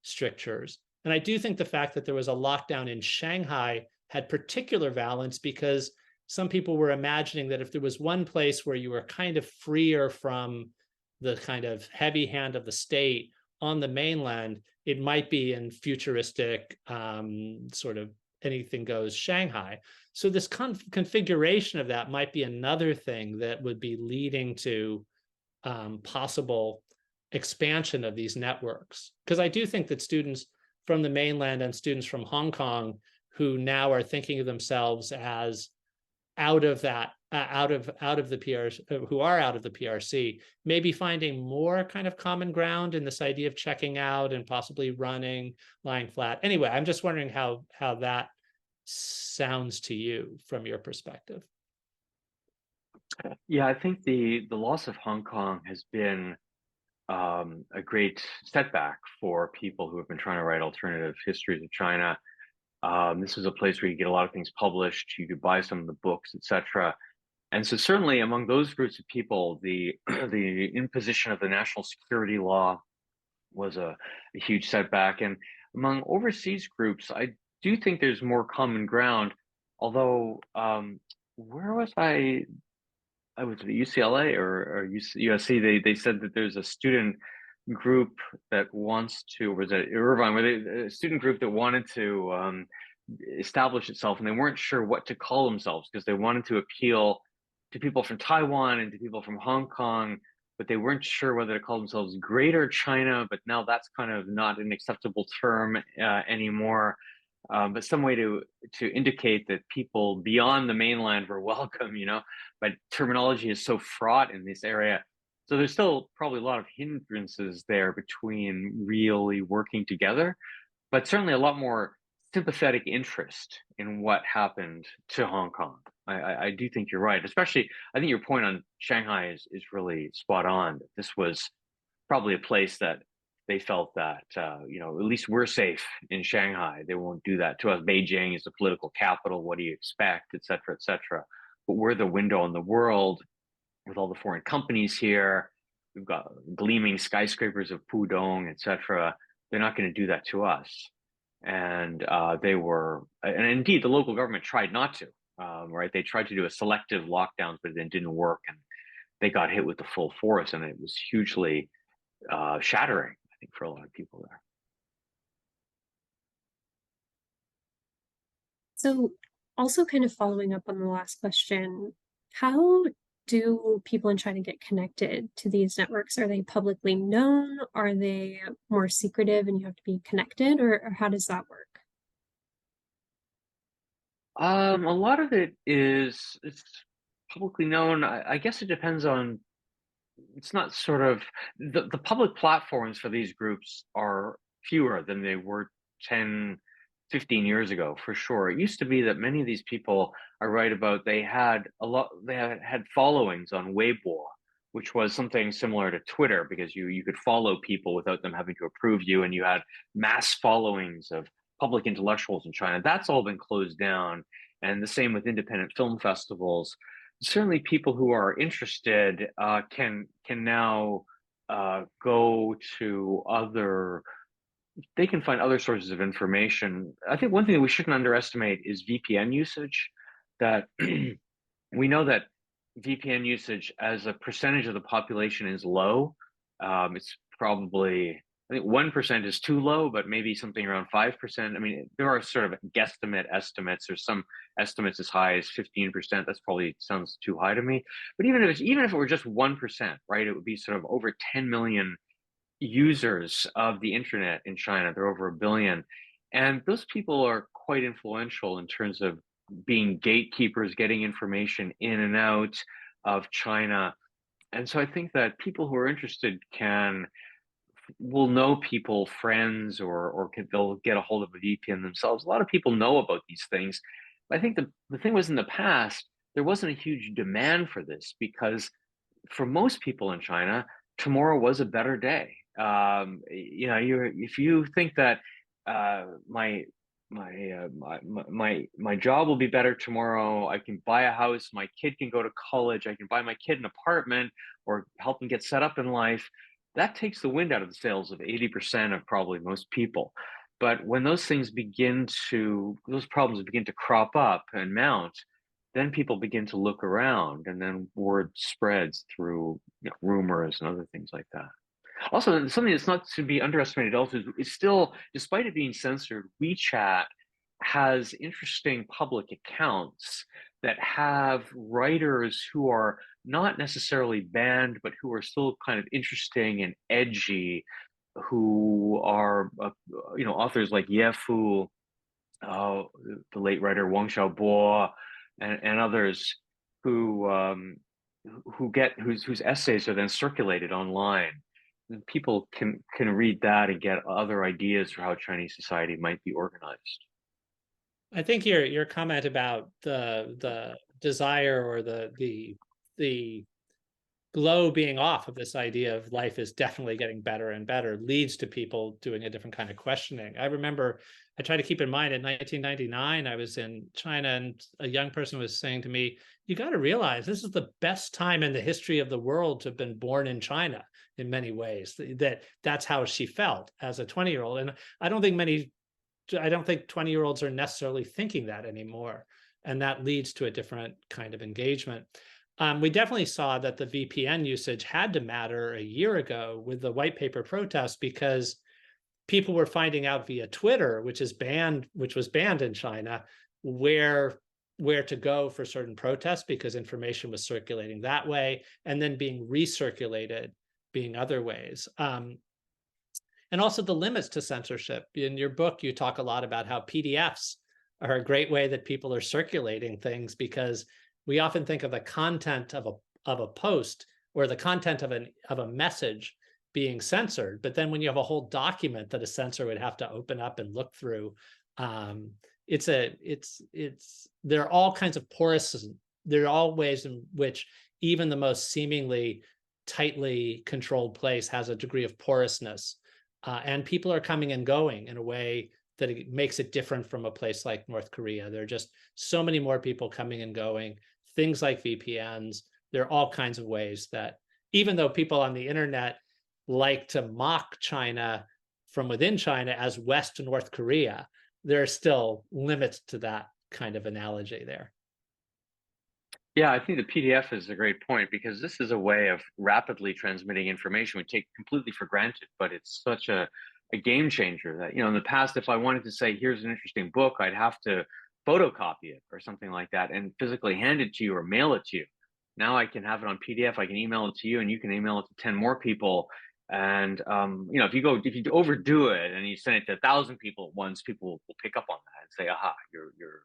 strictures. And I do think the fact that there was a lockdown in Shanghai had particular valence, because some people were imagining that if there was one place where you were kind of freer from the kind of heavy hand of the state on the mainland, it might be in futuristic sort of anything goes Shanghai. So this configuration of that might be another thing that would be leading to possible expansion of these networks. Because I do think that students from the mainland and students from Hong Kong who now are thinking of themselves as out of the PRC, who are out of the PRC, maybe finding more kind of common ground in this idea of checking out and possibly running, lying flat. Anyway, I'm just wondering how that sounds to you from your perspective. Yeah, I think the loss of Hong Kong has been a great setback for people who have been trying to write alternative histories of China. This was a place where you get a lot of things published, you could buy some of the books, etc. And so certainly among those groups of people, the imposition of the national security law was a huge setback. And among overseas groups, I do think there's more common ground, although where was I? I was at UCLA or USC. They said that there's a student group that wants to, or was it Irvine, where a student group that wanted to establish itself, and they weren't sure what to call themselves because they wanted to appeal to people from Taiwan and to people from Hong Kong, but they weren't sure whether to call themselves Greater China. But now that's kind of not an acceptable term anymore. But some way to indicate that people beyond the mainland were welcome, but terminology is so fraught in this area. So there's still probably a lot of hindrances there between really working together, but certainly a lot more sympathetic interest in what happened to Hong Kong. I do think you're right, especially I think your point on Shanghai is really spot on. This was probably a place that they felt that, at least we're safe in Shanghai. They won't do that to us. Beijing is the political capital. What do you expect, et cetera, et cetera. But we're the window on the world with all the foreign companies here. We've got gleaming skyscrapers of Pudong, et cetera. They're not going to do that to us. And and indeed, the local government tried not to, right? They tried to do a selective lockdowns, but it didn't work. And they got hit with the full force, and it was hugely shattering, I think, for a lot of people there. So also kind of following up on the last question, how do people in China get connected to these networks? Are they publicly known? Are they more secretive and you have to be connected, or how does that work? A lot of it's publicly known. I guess it depends on. It's not sort of the public platforms for these groups are fewer than they were 10, 15 years ago, for sure. It used to be that many of these people I write about, they had followings on Weibo, which was something similar to Twitter because you could follow people without them having to approve you, and you had mass followings of public intellectuals in China. That's all been closed down. And the same with independent film festivals. Certainly people who are interested can now go to other, they can find other sources of information. I think one thing that we shouldn't underestimate is VPN usage. That we know that VPN usage as a percentage of the population is low. It's probably, I think 1% is too low, but maybe something around 5%. I mean, there are sort of guesstimate estimates. There's some estimates as high as 15%. That's probably sounds too high to me. But even if it were just 1%, right, it would be sort of over 10 million users of the internet in China. There are over 1 billion. And those people are quite influential in terms of being gatekeepers, getting information in and out of China. And so I think that people who are interested will know people, friends, they'll get a hold of a VPN themselves. A lot of people know about these things. But I think the thing was, in the past, there wasn't a huge demand for this because for most people in China, tomorrow was a better day. If you think that my my job will be better tomorrow, I can buy a house, my kid can go to college, I can buy my kid an apartment or help him get set up in life. That takes the wind out of the sails of 80% of probably most people. But when those problems begin to crop up and mount, then people begin to look around, and then word spreads through rumors and other things like that. Also, something that's not to be underestimated also is still, despite it being censored, WeChat has interesting public accounts that have writers who are not necessarily banned, but who are still kind of interesting and edgy, who are authors like Ye Fu, the late writer Wang Xiaobo, and others who whose essays are then circulated online. And people can read that and get other ideas for how Chinese society might be organized. I think your comment about the desire or the glow being off of this idea of life is definitely getting better and better leads to people doing a different kind of questioning. I remember I try to keep in mind in 1999, I was in China and a young person was saying to me, you got to realize this is the best time in the history of the world to have been born in China in many ways. That's how she felt as a 20-year-old. And I don't think 20-year-olds are necessarily thinking that anymore. And that leads to a different kind of engagement. We definitely saw that the VPN usage had to matter a year ago with the white paper protest because people were finding out via Twitter, which was banned in China, where to go for certain protests because information was circulating that way and then being recirculated being other ways. And also the limits to censorship. In your book, you talk a lot about how PDFs are a great way that people are circulating things because we often think of the content of a post or the content of a message being censored, but then when you have a whole document that a censor would have to open up and look through, there are all kinds of porous. There are all ways in which even the most seemingly tightly controlled place has a degree of porousness, and people are coming and going in a way that it makes it different from a place like North Korea. There are just so many more people coming and going. Things like VPNs, there are all kinds of ways that even though people on the internet like to mock China from within China as West North Korea, there are still limits to that kind of analogy there. Yeah, I think the PDF is a great point because this is a way of rapidly transmitting information we take completely for granted, but it's such a game changer that, in the past, if I wanted to say, here's an interesting book, I'd have to photocopy it or something like that and physically hand it to you or mail it to you. Now I can have it on PDF. I can email it to you, and you can email it to 10 more people. And if you overdo it and you send it to 1,000 people at once, people will pick up on that and say, "Aha, you're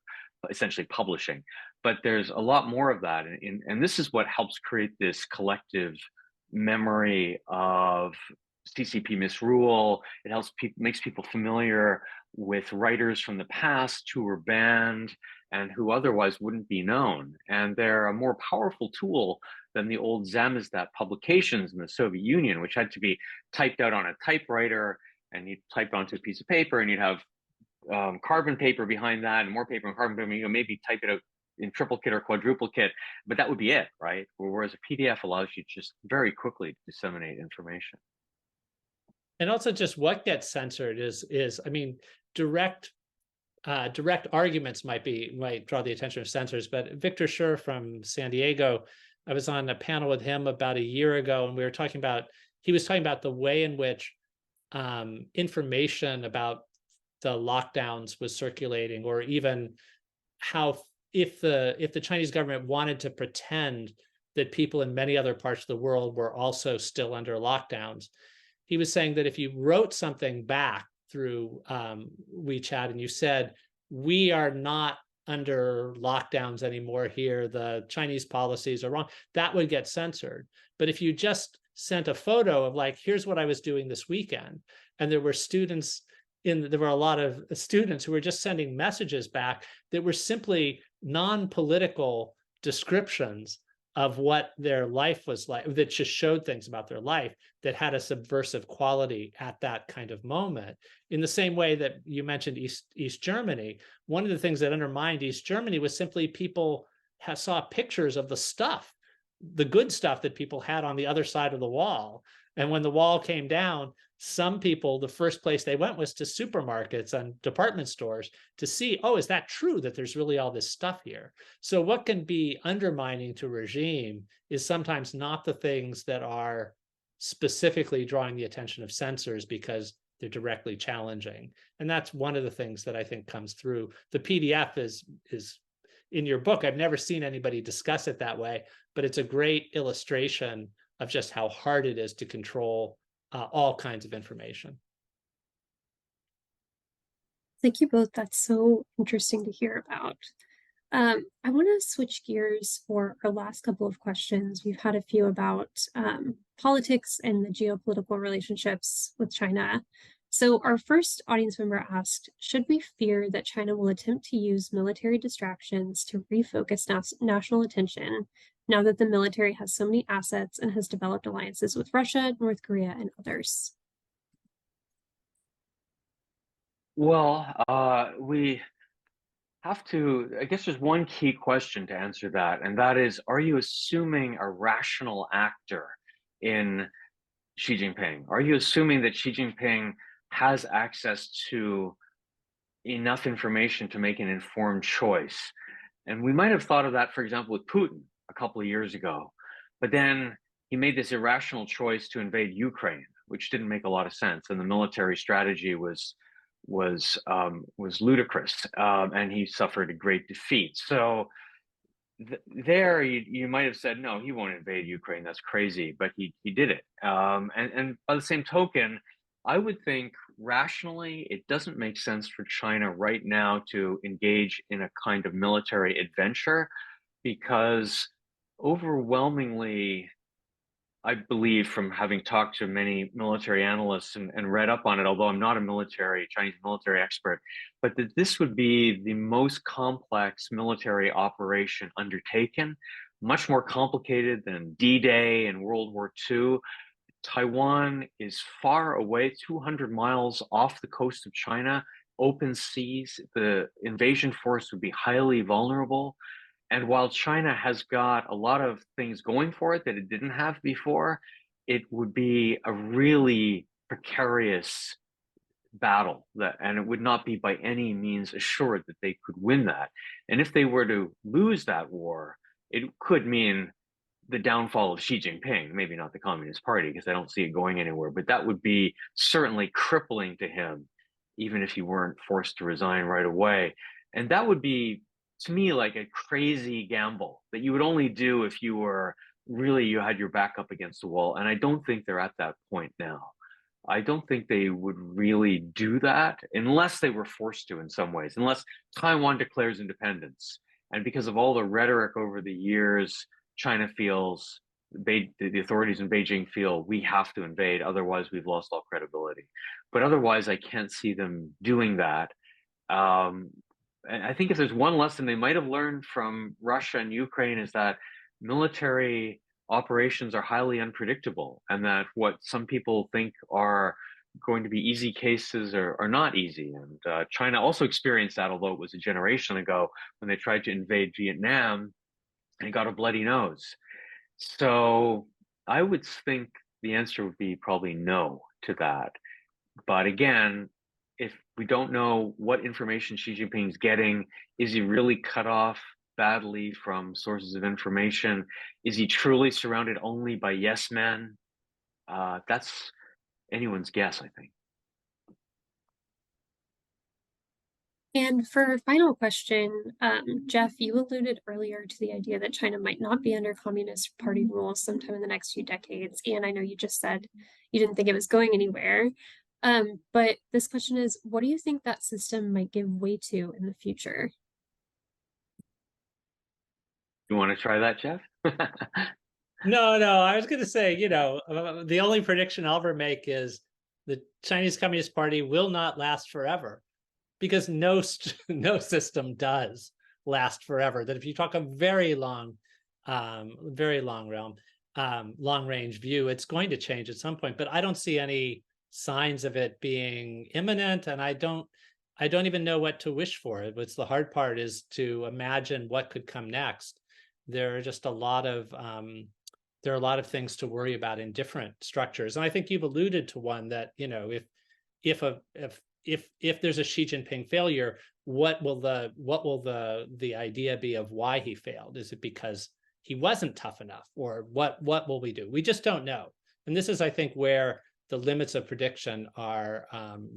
essentially publishing." But there's a lot more of that, and this is what helps create this collective memory of CCP misrule. It makes people familiar with writers from the past who were banned and who otherwise wouldn't be known. And they're a more powerful tool than the old Samizdat publications in the Soviet Union, which had to be typed out on a typewriter, and you'd type onto a piece of paper, and you'd have carbon paper behind that, and more paper and carbon paper. Maybe type it out in triplicate or quadruplicate, but that would be it, right? Whereas a PDF allows you just very quickly to disseminate information. And also, just what gets censored is I mean, direct arguments might draw the attention of censors, but Victor Schur from San Diego, I was on a panel with him about a year ago, and he was talking about the way in which information about the lockdowns was circulating, or even how if the Chinese government wanted to pretend that people in many other parts of the world were also still under lockdowns. He was saying that if you wrote something back through WeChat and you said, "We are not under lockdowns anymore here, the Chinese policies are wrong," that would get censored. But if you just sent a photo of, like, "Here's what I was doing this weekend," and there were a lot of students who were just sending messages back that were simply non-political descriptions of what their life was like, that just showed things about their life that had a subversive quality at that kind of moment. In the same way that you mentioned East Germany, one of the things that undermined East Germany was simply people saw pictures of the good stuff that people had on the other side of the wall. And when the wall came down, some people, the first place they went was to supermarkets and department stores to see, oh, is that true that there's really all this stuff here? So what can be undermining to a regime is sometimes not the things that are specifically drawing the attention of censors because they're directly challenging. And that's one of the things that I think comes through. The PDF is in your book. I've never seen anybody discuss it that way, but it's a great illustration of just how hard it is to control all kinds of information. Thank you both. That's so interesting to hear about. I want to switch gears for our last couple of questions. We've had a few about politics and the geopolitical relationships with China. So our first audience member asked, should we fear that China will attempt to use military distractions to refocus national attention now that the military has so many assets and has developed alliances with Russia, North Korea, and others? Well, we have to, I guess there's one key question to answer that, and that is, are you assuming a rational actor in Xi Jinping? Are you assuming that Xi Jinping has access to enough information to make an informed choice? And we might have thought of that, for example, with Putin a couple of years ago, but then he made this irrational choice to invade Ukraine, which didn't make a lot of sense, and the military strategy was ludicrous, and he suffered a great defeat. So there, you might have said, no, he won't invade Ukraine. That's crazy, but he did it. And by the same token, I would think rationally, it doesn't make sense for China right now to engage in a kind of military adventure, because overwhelmingly, I believe, from having talked to many military analysts and read up on it, although I'm not a Chinese military expert, but that this would be the most complex military operation undertaken, much more complicated than D-Day and World War II. Taiwan is far away, 200 miles off the coast of China, open seas. The invasion force would be highly vulnerable. And while China has got a lot of things going for it that it didn't have before, it would be a really precarious battle, and it would not be by any means assured that they could win that. And if they were to lose that war, it could mean the downfall of Xi Jinping, maybe not the Communist Party, because I don't see it going anywhere, but that would be certainly crippling to him, even if he weren't forced to resign right away. And that would be to me like a crazy gamble that you would only do if you were really, you had your back up against the wall. And I don't think they're at that point now. I don't think they would really do that unless they were forced to in some ways, unless Taiwan declares independence. And because of all the rhetoric over the years, China feels, the authorities in Beijing feel we have to invade, otherwise we've lost all credibility. But otherwise, I can't see them doing that. And I think if there's one lesson they might have learned from Russia and Ukraine is that military operations are highly unpredictable, and that what some people think are going to be easy cases are not easy. And China also experienced that, although it was a generation ago when they tried to invade Vietnam and got a bloody nose. So I would think the answer would be probably no to that. But again, if we don't know what information Xi Jinping's getting, is he really cut off badly from sources of information? Is he truly surrounded only by yes men? That's anyone's guess, I think. And for our final question, Jeff, you alluded earlier to the idea that China might not be under Communist Party rule sometime in the next few decades. And I know you just said you didn't think it was going anywhere. But this question is, what do you think that system might give way to in the future? You want to try that, Jeff? No, I was going to say, the only prediction I'll ever make is the Chinese Communist Party will not last forever, because no system does last forever. That if you talk a very long realm, long range view, it's going to change at some point. But I don't see any signs of it being imminent, and I don't even know what to wish for. What's the hard part is to imagine what could come next. There are just a lot of things to worry about in different structures, and I think you've alluded to one that if there's a Xi Jinping failure, what will the idea be of why he failed? Is it because he wasn't tough enough, or what will we do? We just don't know. And this is, I think, where the limits of prediction are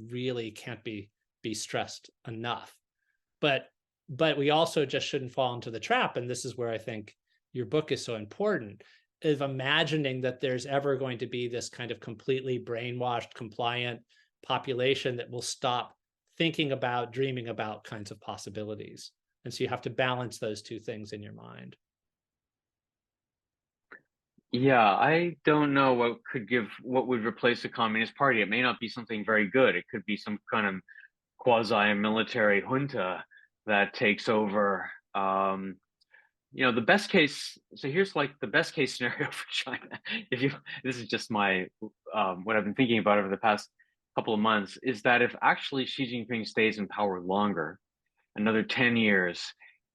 really can't be stressed enough. But we also just shouldn't fall into the trap, and this is where I think your book is so important, of imagining that there's ever going to be this kind of completely brainwashed, compliant population that will stop thinking about, dreaming about kinds of possibilities. And so you have to balance those two things in your mind. Yeah, I don't know what would replace the Communist Party. It may not be something very good. It could be some kind of quasi-military junta that takes over. The best case. So here's like the best case scenario for China. This is just my what I've been thinking about over the past couple of months, is that if actually Xi Jinping stays in power longer, another 10 years,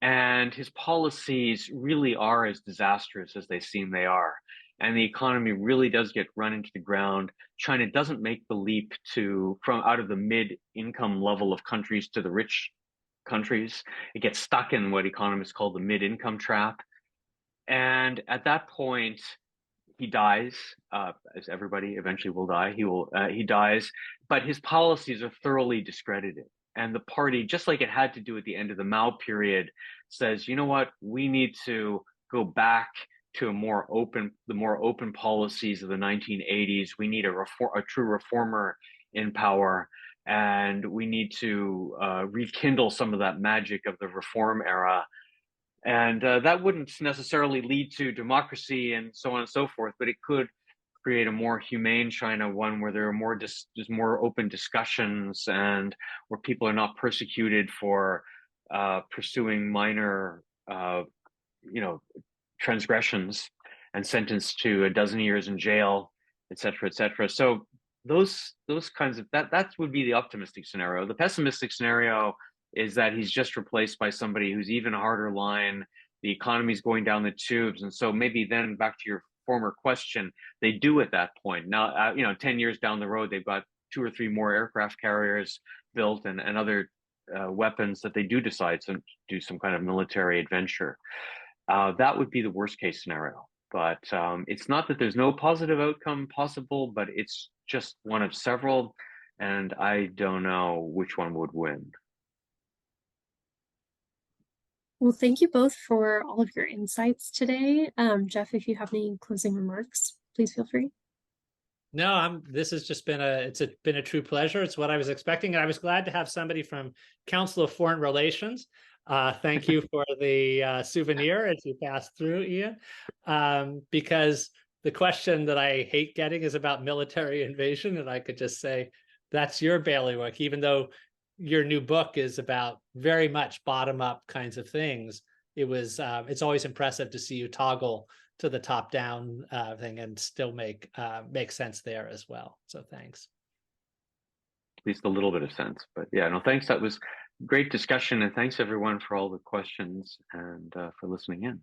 and his policies really are as disastrous as they seem they are, and the economy really does get run into the ground, China doesn't make the leap from out of the mid-income level of countries to the rich countries. It gets stuck in what economists call the mid-income trap. And at that point, he dies, as everybody eventually will die. He dies, but his policies are thoroughly discredited. And the party, just like it had to do at the end of the Mao period, says, you know what, we need to go back to the more open policies of the 1980s. We need a true reformer in power, and we need to rekindle some of that magic of the reform era. And that wouldn't necessarily lead to democracy and so on and so forth, but it could create a more humane China, one where there are there's more open discussions, and where people are not persecuted for pursuing minor, transgressions and sentenced to a dozen years in jail, et cetera, et cetera. So those kinds of that would be the optimistic scenario. The pessimistic scenario is that he's just replaced by somebody who's even harder line. The economy's going down the tubes, and so maybe then, back to your former question, they do at that point. Now, 10 years down the road, they've got 2 or 3 more aircraft carriers built and other weapons that they do decide to do some kind of military adventure. That would be the worst case scenario. But it's not that there's no positive outcome possible, but it's just one of several, and I don't know which one would win. Well, thank you both for all of your insights today. Jeff, if you have any closing remarks, please feel free. No, this has just been been a true pleasure. It's what I was expecting, and I was glad to have somebody from Council of Foreign Relations. Thank you for the souvenir as you passed through, Ian, because the question that I hate getting is about military invasion, and I could just say that's your bailiwick, even though your new book is about very much bottom-up kinds of things. It's always impressive to see you toggle to the top down thing and still make sense there as well. So thanks. At least a little bit of sense, but yeah, no, thanks. That was great discussion, and thanks everyone for all the questions and for listening in.